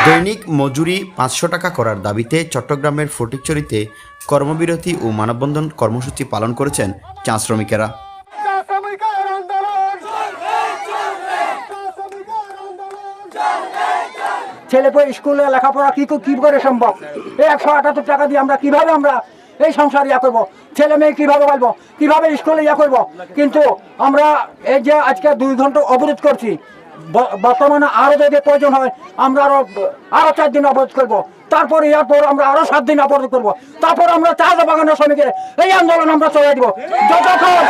দৈনিক মজুরি ৫০০ টাকা করার দাবিতে চট্টগ্রামের ফটিকছড়িতে কর্মবিরতি ও মানববন্ধন কর্মসূচি পালন করেছেন চা শ্রমিকেরা। ছেলে পেয়ে স্কুলে লেখাপড়া কি করে সম্ভব? এই ১৭৮ টাকা দিয়ে আমরা কিভাবে এই সংসার করবো? ছেলে মেয়ে কিভাবে বলবো, কিভাবে স্কুলে করবো? কিন্তু আমরা এই যে আজকে 2 ঘন্টা অবরোধ করছি, বর্তমানে আরো যদি প্রয়োজন হয় আমরা আরো 4 দিন অবরোধ করবো। তারপর এরপর আমরা আরো 7 দিন অবরোধ করবো। তারপর আমরা চা বাগানের শ্রমিকের এই আন্দোলন আমরা চলে দিব। যতক্ষণ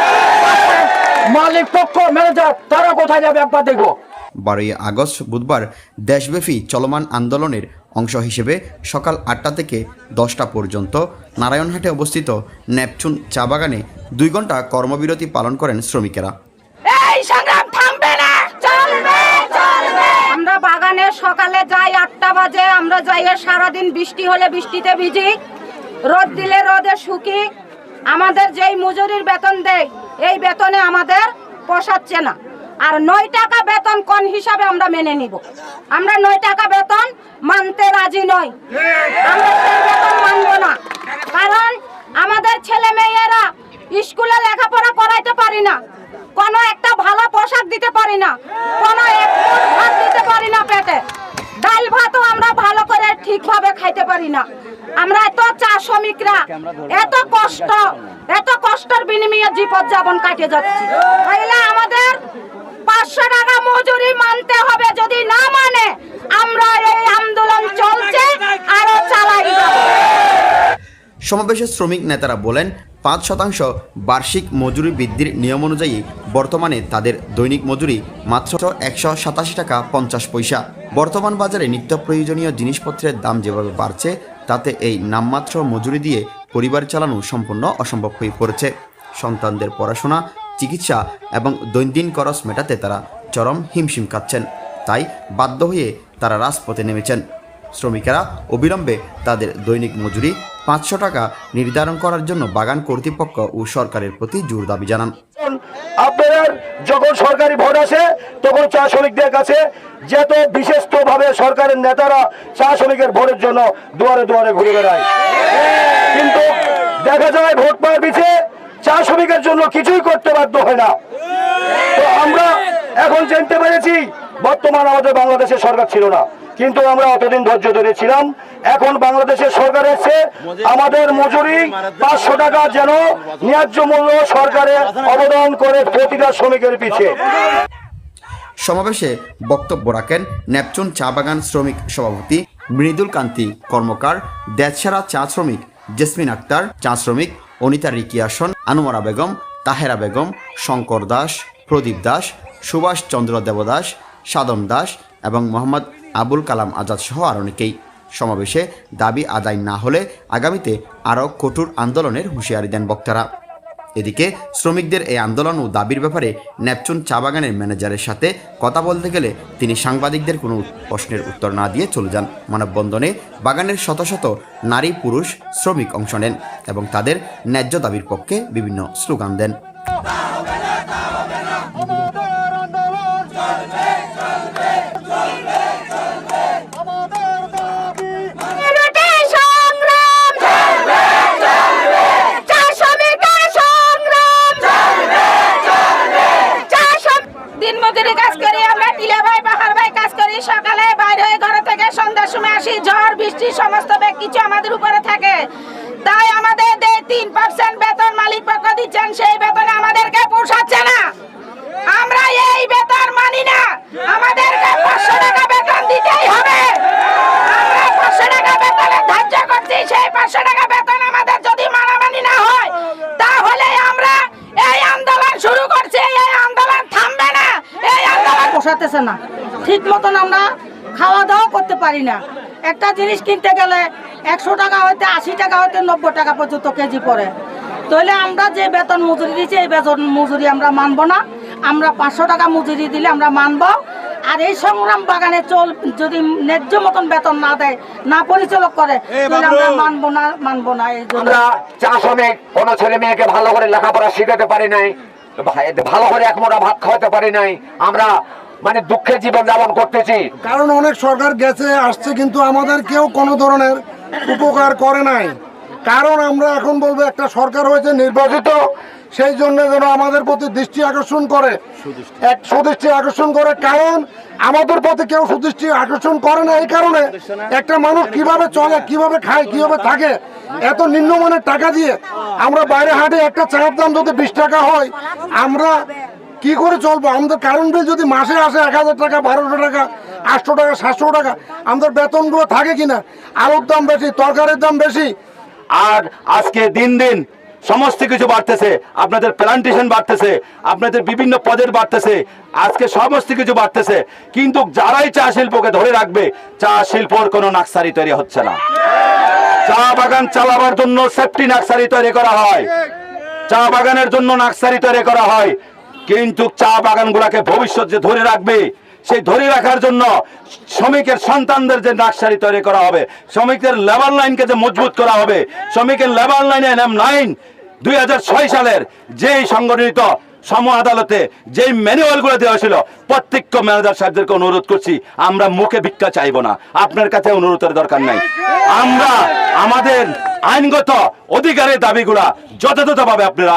মালিক পক্ষ ম্যানেজার তারা কোথায় যাবে একবার দেখবো। 12ই আগস্ট বুধবার দেশব্যাপী চলমান আন্দোলনের অংশ হিসেবে সকাল 8টা থেকে 10টা পর্যন্ত নারায়ণহাটে অবস্থিত নেপচুন চা বাগানে 2 ঘন্টা কর্মবিরতি পালন করেন শ্রমিকেরা। এই সংগ্রাম থামবে না, চলবে চলবে। আমরা বাগানে সকালে যাই 8টা বাজে, আমরা যাই সারাদিন, বৃষ্টি হলে বৃষ্টিতে ভিজি, রোদ দিলে রোদে শুকি। আমাদের যেই মজুরির বেতন দেয় এই বেতনে আমাদের পোষাচ্ছে না। আর 9 টাকা বেতন কোন হিসাবে আমরা মেনে নিব? আমরা 9 টাকা বেতন মানতে রাজি নই। আমরা সেই বেতন মানব না, কারণ আমাদের ছেলে মেয়েরা স্কুলে লেখাপড়া করাইতে পারি না, কোনো একটা ভালো পোশাক দিতে পারি না, কোনো এক মুঠ ভাত দিতে পারি না পেটে, ডাল ভাতও আমরা ভালো করে ঠিকভাবে খাইতে পারি না। আমরা এত চা শ্রমিকরা এত কষ্টের বিনিময়ে জীবনযাপন কাটে যাচ্ছি। তাইলে আমাদের 500 টাকা মজুরি মানতে হবে। যদি না মানে আমরা এই আন্দোলন চলছে আরো চালাই যাব। সমাবেশে শ্রমিক নেতারা বলেন, 5% বার্ষিক মজুরি বৃদ্ধির নিয়ম অনুযায়ী বর্তমানে তাদের দৈনিক মজুরি মাত্র 187 টাকা 50 পয়সা। বর্তমান বাজারে নিত্য প্রয়োজনীয় জিনিসপত্রের দাম যেভাবে বাড়ছে, তাতে এই নামমাত্র মজুরি দিয়ে পরিবার চালানো সম্পূর্ণ অসম্ভব হয়ে পড়েছে। সন্তানদের পড়াশোনা, চিকিৎসা এবং দৈনন্দিন খরচ মেটাতে তারা চরম হিমশিম খাচ্ছেন। তাই বাধ্য হয়ে তারা রাজপথে নেমেছেন। শ্রমিকেরা অবিলম্বে তাদের দৈনিক মজুরি 500 টাকা নির্ধারণ করার জন্য বাগান কর্তৃপক্ষ ও সরকারের প্রতি জোর দাবি জানান। আপনার যখন সরকারি ভোট আসে তখন চা শ্রমিকদের কাছে যেত বিশেষভাবে সরকারের নেতারা চা শ্রমিকের ভোটের জন্য দুয়ারে দুয়ারে ঘুরে বেড়ায়, কিন্তু দেখা যায় ভোট পাওয়ার পিছিয়ে চা শ্রমিকের জন্য কিছুই করতে বাধ্য হয় না। তো আমরা এখন জানতে পেরেছি বর্তমান আমাদের বাংলাদেশের সরকার ছিল না, কিন্তু আমরা অতদিন ধৈর্য ধরেছিলাম। এখন বাংলাদেশের সরকার এসে আমাদের মজুরি 500 টাকা যেন ন্যায্য মূল্য সরকারে অবদান করে প্রতিটা শ্রমিকের পিছিয়ে। সমাবেশে বক্তব্য রাখেন নেপচুন চা বাগান শ্রমিক সভাপতি মৃদুল কান্তি কর্মকার, দেশসেরা চা শ্রমিক জেসমিন আক্তার, চা শ্রমিক অনিতা রিকিয়াসন, আনোয়ারা বেগম, তাহেরা বেগম, শঙ্কর দাস, প্রদীপ দাস, সুভাষ চন্দ্র দেবদাস, সাধন দাস এবং মোহাম্মদ আবুল কালাম আজাদ সহ আর অনেকেই। সমাবেশে দাবি আদায় না হলে আগামীতে আরও কঠোর আন্দোলনের হুঁশিয়ারি দেন বক্তারা। এদিকে শ্রমিকদের এই আন্দোলন ও দাবির ব্যাপারে নেপচুন চা বাগানের ম্যানেজারের সাথে কথা বলতে গেলে তিনি সাংবাদিকদের কোনো প্রশ্নের উত্তর না দিয়ে চলে যান। মানববন্ধনে বাগানের শত শত নারী পুরুষ শ্রমিক অংশ নেন এবং তাদের ন্যায্য দাবির পক্ষে বিভিন্ন স্লোগান দেন। সকালে বাইরে হয়ে ঘরে থেকে সন্ধ্যার সময় আসি, ঝড় বৃষ্টি সমস্ত কিছু আমাদের উপরে থাকে। তাই আমাদের 3% বেতন মালিক পক্ষ দিচ্ছেন, সেই বেতনে আমাদেরকে পোষাচ্ছে না। আমরা এই বেতন মানি না, আমাদেরকে 500 টাকা বেতন দিতেই হবে। আমরা 500 টাকা বেতনের ধার্য করছি, সেই 500 টাকা বেতন আমাদের যদি মানামানি না হয় তাহলে আমরা এই আন্দোলন শুরু করছি। এই আন্দোলন থামবে না, এই আন্দোলন পোষাতেছে না। ঠিক মতন আমরা খাওয়া দাওয়া করতে পারি না। একটা জিনিস কিনতে গেলে 100 টাকা হইতে 80 টাকা হইতে 90 টাকা পর্যন্ত কেজি পড়ে। তাহলে আমরা যে বেতন মজুরি দিচ্ছি এই বেতন মজুরি আমরা মানবো না। আমরা 500 টাকা মজুরি দিলে আমরা মানবো। আর এই সংগ্রাম বাগানে যদি ন্যায্য মতন বেতন না দেয়, না পরিচালক করে, তাহলে আমরা মানবো না। এই জন্য আমরা চা শ্রমিক কোনো ছেলে মেয়েকে ভালো করে লেখাপড়া শিখাতে পারি নাই, ভালো করে এক মোটা ভাত খাওয়াতে পারি নাই। আমরা মানে দুঃখের জীবন যাপন করতেছি। কারণ অনেক সরকার গেছে আসছে কিন্তু আমাদের কেউ কোনো ধরনের উপকার করে নাই। কারণ আমরা এখন বলবো একটা সরকার হয়েছে নির্বাচিত, সেই জন্য যেন আমাদের প্রতি দৃষ্টি আকর্ষণ করে, এক সুদৃষ্টি আকর্ষণ করে। কারণ আমাদের প্রতি কেউ সুদৃষ্টি আকর্ষণ করে না। এই কারণে একটা মানুষ কিভাবে চলে, কিভাবে খায়, কিভাবে থাকে, এত নিম্নমানের টাকা দিয়ে আমরা বাইরে হাটে একটা চায়ের দাম যদি 20 টাকা হয়, আমরা কি করে চলবো? আমাদের কারেন্ট বিল যদি মাসে আসে 1000 টাকা, 1200 টাকা, 800 টাকা, 700 টাকা, আমাদের বেতনগুলো থাকে কিনা? আলুর দাম বেশি, তরকারির দাম বেশি। আর আজকে দিন দিন সমস্ত কিছু বাড়তেছে, আপনাদের প্লান্টেশন বাড়তেছে, আপনাদের বিভিন্ন পদের বাড়তেছে, আজকে সমস্ত কিছু বাড়তেছে, কিন্তু যারাই চা শিল্পকে ধরে রাখবে, চা শিল্পর কোনো নার্সারি তৈরি হচ্ছে না। চা বাগান চালাবার জন্য সেফটি নার্সারি তৈরি করা হয়, চা বাগানের জন্য নার্সারি তৈরি করা হয়, কিন্তু চা বাগানগুলোকে ভবিষ্যৎ যে ধরে রাখবে, সেই ধরে রাখার জন্য শ্রমিকের সন্তানদের যে নার্সারি তৈরি করা হবে, শ্রমিকদের লেবার লাইনকে যে মজবুত করা হবে, শ্রমিকের লেবার লাইনে NM9 2006 সালের যেই সংগঠিত সম আদালতে যেই ম্যানুয়ালগুলো দেওয়া ছিল, প্রত্যেক ম্যানেজার সাহেবদেরকে অনুরোধ করছি, আমরা মুখে ভিক্ষা চাইবো না, আপনার কাছে অনুরোধের দরকার নাই। আমরা আমাদের আইনগত অধিকারের দাবিগুলা যথাযথভাবে আপনারা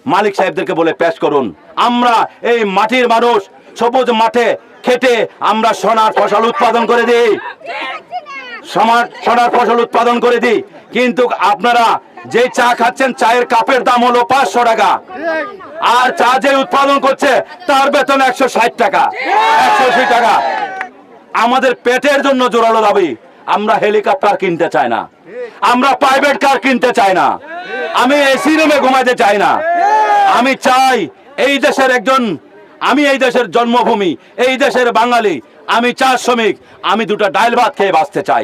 মালিক সাহেবদেরকে বলে পেশ করুন। আমরা এই মাটির মানুষ, সবুজ মাঠে খেটে আমরা সোনার ফসল উৎপাদন করে দিই, সোনার ফসল উৎপাদন করে দিই, কিন্তু আপনারা যে চা খাচ্ছেন, চায়ের কাপের দাম হলো 500 টাকা, আর চা যে উৎপাদন করছে তার বেতন 160 টাকা, 180 টাকা। আমাদের পেটের জন্য জোরালো দাবি, আমরা হেলিকপ্টার কিনতে চাই না, আমরা প্রাইভেট কার কিনতে চাই না, আমি এসি রুমে ঘুমাইতে চাই না। আমি চাই এই দেশের আমি এই দেশের জন্মভূমি, এই দেশের বাঙালি, আমি চা শ্রমিক, আমি দুটো ডাইল ভাত খেয়ে বাঁচতে চাই।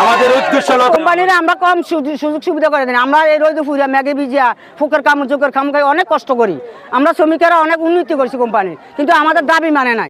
আমাদের উদ্দেশ্য হলো কোম্পানিরা আমরা কম সুযোগ সুবিধা করে দেন। আমরা এই রোদে ফুরিয়া ম্যাগে ভিজিয়া ফুকের কাম জোকের কাম খাই অনেক কষ্ট করি। আমরা শ্রমিকেরা অনেক উন্নতি করছি কোম্পানির, কিন্তু আমাদের দাবি মানে নাই।